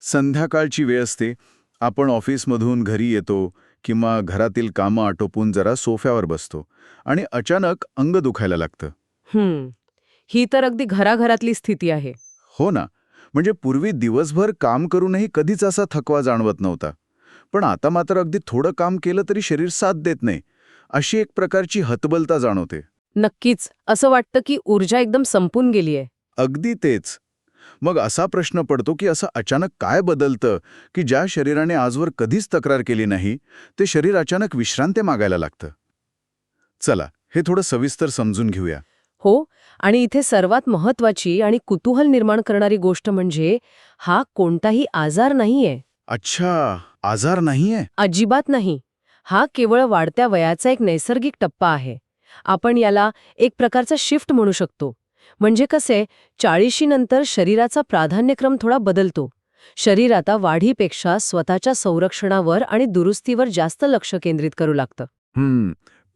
संध्याकाळची वेळ असते, आपण ऑफिसमधून घरी येतो किंवा घरातील कामं आटोपून जरा सोफ्यावर बसतो आणि अचानक अंग दुखायला लागतं. हम्म. ही तर अगदी घराघरातली स्थिती आहे. हो ना, म्हणजे पूर्वी दिवसभर काम करूनही कधीच असा थकवा जाणवत नव्हता. पण आता मात्र अगदी थोडं काम केलं तरी शरीर साथ देत नाही. अशी एक प्रकारची हतबलता जाणवते. नक्कीच असं वाटतं की ऊर्जा एकदम संपून गेलीये. अगदी तेच. मग असा प्रश्न पडतो की असं अचानक काय बदलतं की ज्या शरीराने आजवर कधीच तक्रार केली नाही, ते शरीर अचानक विश्रांती मागायला लागतं. चला, हे थोडं सविस्तर समजून घेऊया. हो. आणि इथे सर्वात महत्वाची आणि कुतूहल निर्माण करणारी गोष्ट म्हणजे हा कोणताही आजार नाहीये. अच्छा, आजार नाहीये? अजिबात नाही. हा केवळ वाढत्या वयाचा एक नैसर्गिक टप्पा आहे. आपण याला एक प्रकारचा शिफ्ट म्हणू शकतो. म्हणजे कसे, 40शी नंतर शरीराचा प्राधान्यक्रम थोडा बदलतो. शरीर आता वाढीपेक्षा स्वतःच्या संरक्षणावर आणि दुरुस्तीवर जास्त लक्ष केंद्रित करू लागतं.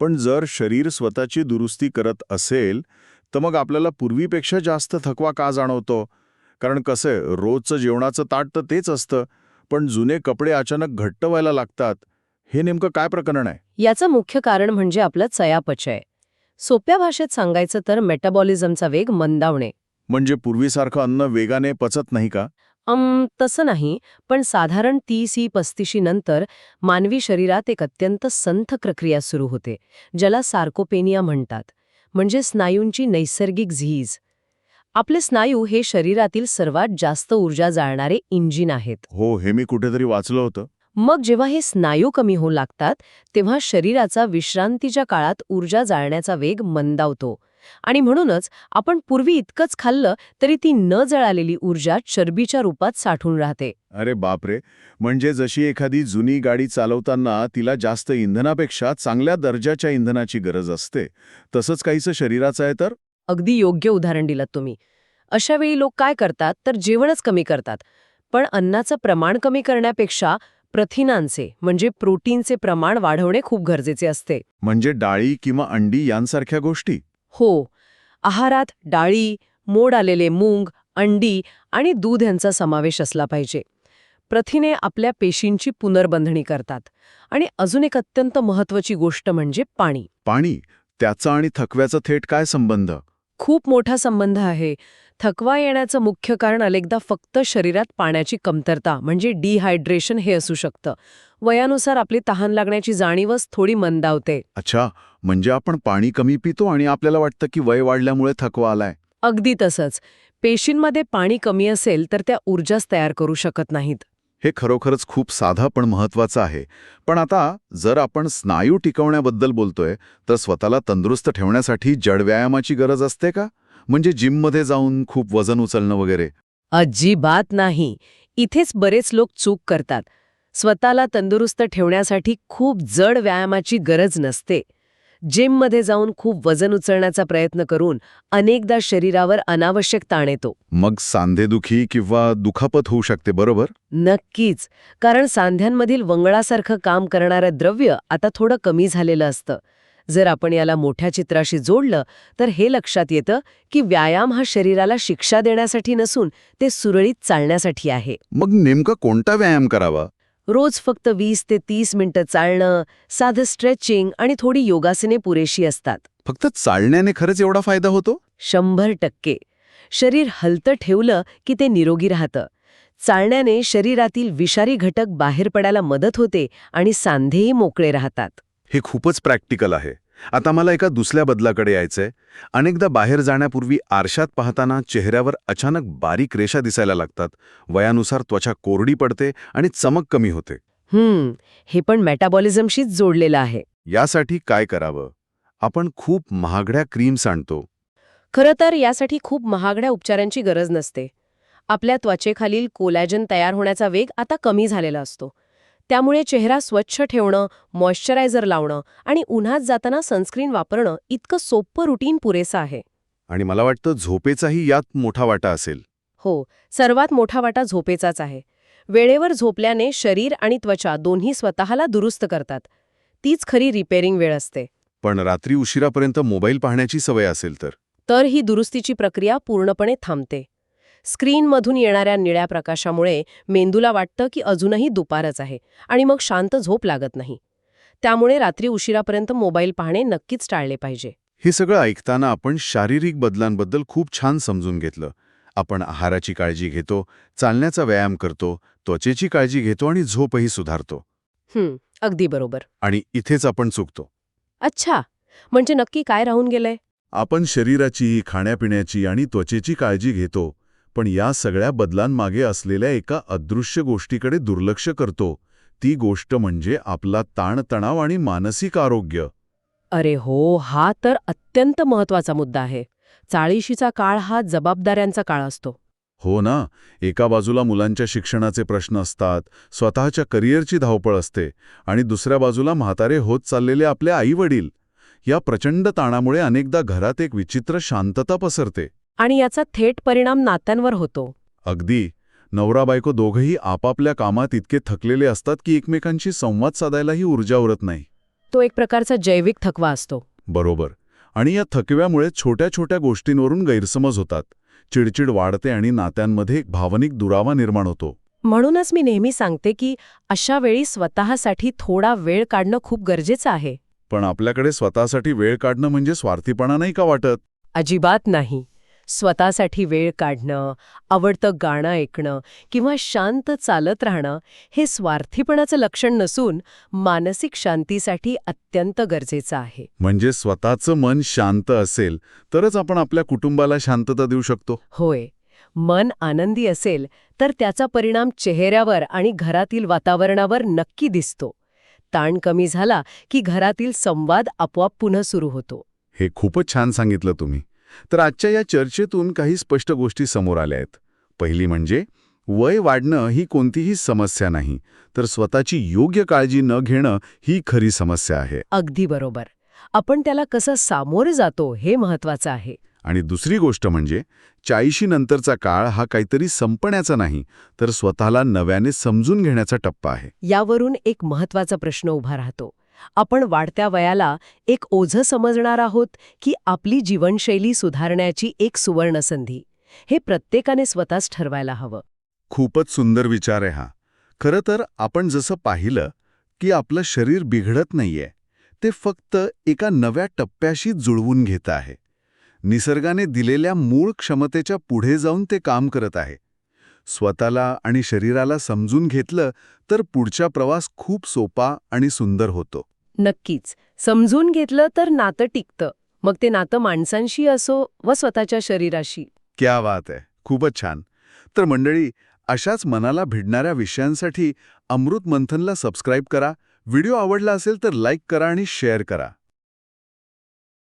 पण जर शरीर स्वतःची दुरुस्ती करत असेल, तर मग आपल्याला पूर्वीपेक्षा जास्त थकवा का जाणवतो? कारण कसं आहे, रोजचं जेवणाचं ताट तर तेच असतं, पण जुने कपडे अचानक घट्ट व्हायला लागतात. हे नेमकं काय प्रकरण आहे? याचं मुख्य कारण म्हणजे आपलं चयापचय. सोप्या भाषेत सांगायचं तर मेटाबॉलिझमचा वेग मंदावणे. म्हणजे पूर्वीसारखं अन्न वेगाने पचत नाही का? तसं नाही, पण साधारण 30-35 नंतर मानवी शरीरात एक अत्यंत संथ प्रक्रिया सुरू होते, ज्याला सार्कोपेनिया म्हणतात. म्हणजे स्नायूंची नैसर्गिक झीज. आपले स्नायू हे शरीरातील सर्वात जास्त ऊर्जा जाळणारे इंजिन आहेत. हो, हे मी कुठेतरी वाचलं होतं. मग जेव्हा हे स्नायू कमी होऊ लागतात, तेव्हा शरीराचा विश्रांतीच्या काळात ऊर्जा जाळण्याचा वेग मंदावतो. आणि म्हणूनच आपण पूर्वी इतकंच खाल्लं तरी ती न जळालेली ऊर्जा चरबीच्या रूपात साठून राहते. अरे बापरे! म्हणजे जशी एखादी जुनी गाडी चालवताना तिला जास्त इंधनापेक्षा चांगल्या दर्जाच्या इंधनाची गरज असते, तसंच काहीसं शरीराचं आहे तर? अगदी योग्य उदाहरण दिलं तुम्ही. अशा वेळी लोक काय करतात तर जेवणच कमी करतात. पण अन्नाचं प्रमाण कमी करण्यापेक्षा प्रथिनांचे म्हणजे प्रोटीनचे प्रमाण वाढवणे खूप गरजेचे असते. म्हणजे डाळी किंवा अंडी यांसारख्या गोष्टी? हो. आहारात डाळी, मोड आलेले मूग, अंडी आणि दूध यांचा समावेश असला पाहिजे. प्रथिने आपल्या पेशींची पुनर्बंधणी करतात. आणि अजून एक अत्यंत महत्त्वाची गोष्ट म्हणजे पाणी. पाणी, त्याचा आणि थकव्याचा थेट काय संबंध? खूप मोठा संबंध आहे. थकवा येण्याचं मुख्य कारण अनेकदा फक्त शरीरात पाण्याची कमतरता म्हणजे डिहायड्रेशन हे असू शकतं. वयानुसार आपली तहान लागण्याची जाणीवच थोडी मंदावते. अच्छा, म्हणजे आपण पाणी कमी पितो आणि आपल्याला वाटतं की वय वाढल्यामुळे थकवा आलाय. अगदी तसंच. पेशींमध्ये पाणी कमी असेल तर त्या ऊर्जाच तयार करू शकत नाहीत. हे खरोखरच खूप साधा पण महत्वाचं आहे. पण आता जर आपण स्नायू टिकवण्याबद्दल बोलतोय, तर स्वतःला तंदुरुस्त ठेवण्यासाठी जड व्यायामाची गरज असते का? म्हणजे जिममध्ये जाऊन खूप वजन उचलणं वगैरे? अजिबात नाही. इथेच बरेच लोक चूक करतात. स्वतःला तंदुरुस्त ठेवण्यासाठी खूप जड व्यायामाची गरज नसते. जिममध्ये जाऊन खूप वजन उचलण्याचा प्रयत्न करून अनेकदा शरीरावर अनावश्यक ताण येतो. मग सांधेदुखी किंवा दुखापत होऊ शकते, बरोबर? नक्कीच. कारण सांध्यांमधील वंगळासारखं काम करणारं द्रव्य आता थोडं कमी झालेलं असतं. जर आपण याला मोठ्या चित्राशी जोडलं तर हे लक्षात येतं की व्यायाम हा शरीराला शिक्षा देण्यासाठी नसून ते सुरळीत चालण्यासाठी आहे. मग नेमका कोणता व्यायाम करावा? रोज फक्त 20 ते 30 मिनिटं चालणं, साधं स्ट्रेचिंग आणि थोडी योगासने पुरेशी असतात. फक्त चालण्याने खरंच एवढा फायदा होतो? 100%. शरीर हलतं ठेवलं की ते निरोगी राहतं. चालण्याने शरीरातील विषारी घटक बाहेर पडायला मदत होते आणि सांधेही मोकळे राहतात. हे खूपच प्रॅक्टिकल आहे. आता मला एका दुसऱ्या बदलाकडे यायचंय. अनेकदा बाहेर जाण्यापूर्वी आरशात पाहताना चेहऱ्यावर अचानक बारीक रेषा दिसायला लागतात. वयानुसार त्वचा कोरडी पडते आणि चमक कमी होते. हे पण मेटाबॉलिझमशीच जोडलेलं आहे. यासाठी काय करावं? आपण खूप महागड्या क्रीम्स आणतो. खरं तर यासाठी खूप महागड्या उपचारांची गरज नसते. आपल्या त्वचेखालील कोलॅजन तयार होण्याचा वेग आता कमी झालेला असतो. त्यामुळे चेहरा स्वच्छ ठेवणं, मॉइश्चरायझर लावणं आणि उन्हात जाताना सनस्क्रीन वापरणं इतकं सोपं रुटीन पुरेसं आहे. आणि मला वाटतं झोपेचाही यात मोठा वाटा असेल. हो, सर्वात मोठा वाटा झोपेचाच आहे. वेळेवर झोपल्याने शरीर आणि त्वचा दोन्ही स्वतःला दुरुस्त करतात. तीच खरी रिपेअरिंग वेळ असते. पण रात्री उशिरापर्यंत मोबाईल पाहण्याची सवय असेल तर? तर ही दुरुस्तीची प्रक्रिया पूर्णपणे थांबते. स्क्रीनमधून येणाऱ्या निळ्या प्रकाशामुळे मेंदूला वाटतं की अजूनही दुपारच आहे आणि मग शांत झोप लागत नाही. त्यामुळे रात्री उशिरापर्यंत मोबाईल पाहणे नक्कीच टाळले पाहिजे. हे सगळं ऐकताना आपण शारीरिक बदलांबद्दल खूप छान समजून घेतलं. आपण आहाराची काळजी घेतो, चालण्याचा व्यायाम करतो, त्वचेची काळजी घेतो आणि झोपही सुधारतो. अगदी बरोबर. आणि इथेच आपण चुकतो. अच्छा, म्हणजे नक्की काय राहून गेलंय? आपण शरीराची, खाण्यापिण्याची आणि त्वचेची काळजी घेतो, पण या सगळ्या बदलांमागे असलेल्या एका अदृश्य गोष्टीकडे दुर्लक्ष करतो. ती गोष्ट म्हणजे आपला ताणतणाव आणि मानसिक आरोग्य. अरे हो, हा तर अत्यंत महत्वाचा मुद्दा आहे. 40शीचा काळ हा जबाबदाऱ्यांचा काळ असतो. हो ना, एका बाजूला मुलांच्या शिक्षणाचे प्रश्न असतात, स्वतःच्या करिअरची धावपळ असते, आणि दुसऱ्या बाजूला म्हातारे होत चाललेले आपले आई-वडील. या प्रचंड ताणामुळे अनेकदा घरात एक विचित्र शांतता पसरते. आणि याचा थेट परिणाम नात्यांवर होतो. अगदी. नवरा-बायको दोघंही आपापल्या कामात इतके थकलेले असतात की एकमेकांशी संवाद साधायलाही ऊर्जा उरत नाही. तो एक प्रकारचा जैविक थकवा असतो. बरोबर. आणि या थकव्यामुळे छोट्या छोट्या गोष्टींवरून गैरसमज होतात. चिडचिड वाढते आणि नात्यांमध्ये एक भावनिक दुरावा निर्माण होतो. म्हणूनच मी नेहमी सांगते की अशा वेळी स्वतःसाठी थोडा वेळ काढणं खूप गरजेचं आहे. पण आपल्याकडे स्वतःसाठी वेळ काढणं म्हणजे स्वार्थीपणा नाही का वाटत? अजिबात नाही. स्वतःसाठी वेळ काढणं, आवडतं गाणं ऐकणं किंवा शांत चालत राहणं हे स्वार्थीपणाचं लक्षण नसून मानसिक शांतीसाठी अत्यंत गरजेचं आहे. म्हणजे स्वतःचं मन शांत असेल तरच आपण आपल्या कुटुंबाला शांतता देऊ शकतो. होय, मन आनंदी असेल तर त्याचा परिणाम चेहऱ्यावर आणि घरातील वातावरणावर नक्की दिसतो. ताण कमी झाला की घरातील संवाद आपोआप पुन्हा सुरू होतो. हे खूपच छान सांगितलं तुम्ही. तर आजच्या या चर्चेतून काही स्पष्ट गोष्टी समोर आल्या आहेत. पहिली म्हणजे वय वाढणं ही कोणतीही समस्या नाही, तर स्वतःची योग्य काळजी न घेणं ही खरी समस्या आहे. अगदी बरोबर. आपण त्याला कसं सामोरे जातो हे महत्वाचं आहे. आणि दुसरी गोष्ट म्हणजे 40शी नंतरचा काळ हा काहीतरी संपण्याचा नाही, तर स्वतःला नव्याने समजून घेण्याचा टप्पा आहे. यावरून एक महत्वाचा प्रश्न उभा राहतो. आपण वाढत्या वयाला एक ओझं समजणार आहोत की आपली जीवनशैली सुधारण्याची एक सुवर्णसंधी? हे प्रत्येकाने स्वतःच ठरवायला हवं. खूपच सुंदर विचार आहे हा. खरं तर आपण जसं पाहिलं की आपलं शरीर बिघडत नाहीये, ते फक्त एका नव्या टप्प्याशी जुळवून घेत आहे. निसर्गाने दिलेल्या मूळ क्षमतेच्या पुढे जाऊन ते काम करत आहे. स्वतःला आणि शरीराला समजून घेतलं तर पुढचा प्रवास खूप सोपा आणि सुंदर होतो. नक्कीच. समजून घेतलं तर नातं टिकतं. मग ते नातं माणसांशी असो व स्वतःच्या शरीराशी. क्या बात आहे. खूपच छान. तर मंडळी, अशाच मनाला भिडणाऱ्या विषयांसाठी अमृत मंथनला सबस्क्राईब करा. व्हिडिओ आवडला असेल तर लाईक करा आणि शेअर करा.